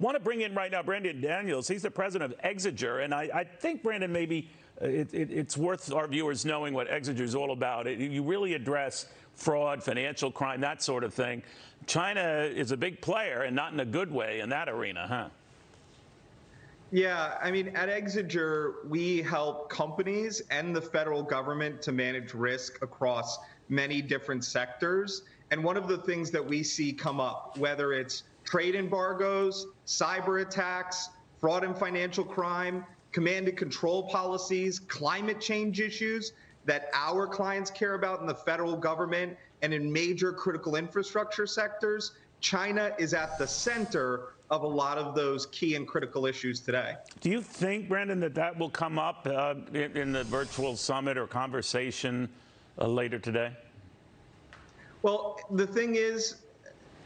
want to bring in right now Brandon Daniels. He's the president of Exiger, and I think, Brandon, maybe it's worth our viewers knowing what Exiger is all about. You really address fraud, financial crime, that sort of thing. China is a big player, and not in a good way in that arena, huh? Yeah, I mean, at Exiger, we help companies and the federal government to manage risk across many different sectors. And one of the things that we see come up, whether it's trade embargoes, cyber attacks, fraud and financial crime, command and control policies, climate change issues that our clients care about in the federal government and in major critical infrastructure sectors, China is at the center of a lot of those key and critical issues today. Do you think, Brandon, that will come up in the virtual summit or conversation later today? Well, the thing is,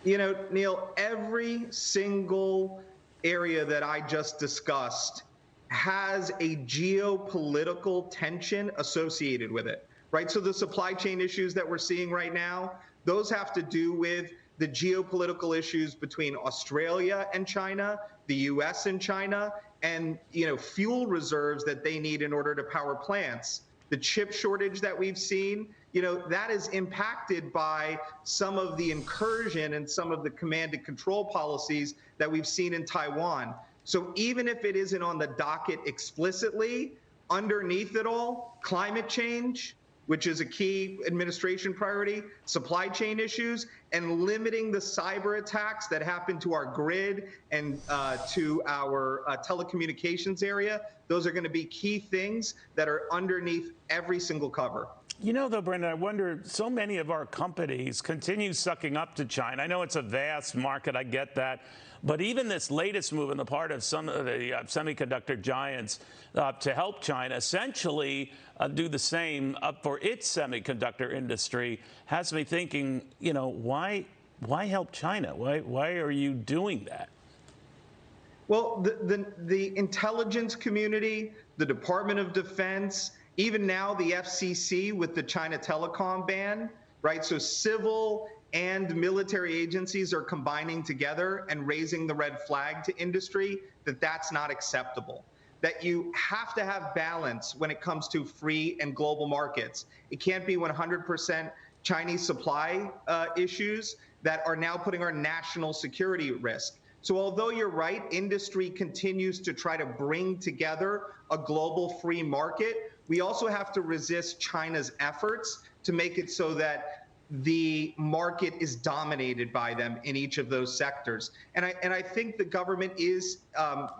you know, Neil, every single area that I just discussed has a geopolitical tension associated with it, right? So the supply chain issues that we're seeing right now, those have to do with the geopolitical issues between Australia and China, the US and China, and, you know, fuel reserves that they need in order to power plants. The chip shortage that we've seen, you know, that is impacted by some of the incursion and some of the command and control policies that we've seen in Taiwan. So even if it isn't on the docket explicitly, underneath it all, climate change, which is a key administration priority, supply chain issues, and limiting the cyber attacks that happen to our grid and to our telecommunications area. Those are going to be key things that are underneath every single cover. You know, though, Brendan, I wonder, so many of our companies continue sucking up to China. I know it's a vast market, I get that. But even this latest move on the part of some of the semiconductor giants to help China essentially do the same for its semiconductor industry has me thinking, you know, why help China? Why are you doing that? Well, the intelligence community, the Department of Defense, even now the FCC with the China telecom ban, right? So civil and military agencies are combining together and raising the red flag to industry that that's not acceptable. That you have to have balance when it comes to free and global markets. It can't be 100% Chinese supply issues that are now putting our national security at risk. So although you're right, industry continues to try to bring together a global free market, we also have to resist China's efforts to make it so that the market is dominated by them in each of those sectors. And I think the government is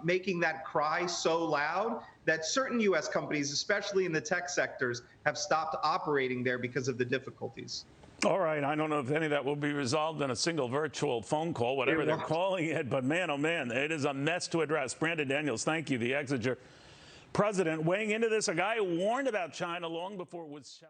making that cry so loud that certain U.S. companies, especially in the tech sectors, have stopped operating there because of the difficulties. All right. I don't know if any of that will be resolved in a single virtual phone call, whatever they're calling it. But man, oh man, it is a mess to address. Brandon Daniels, thank you. The Exiger president weighing into this, a guy who warned about China long before it was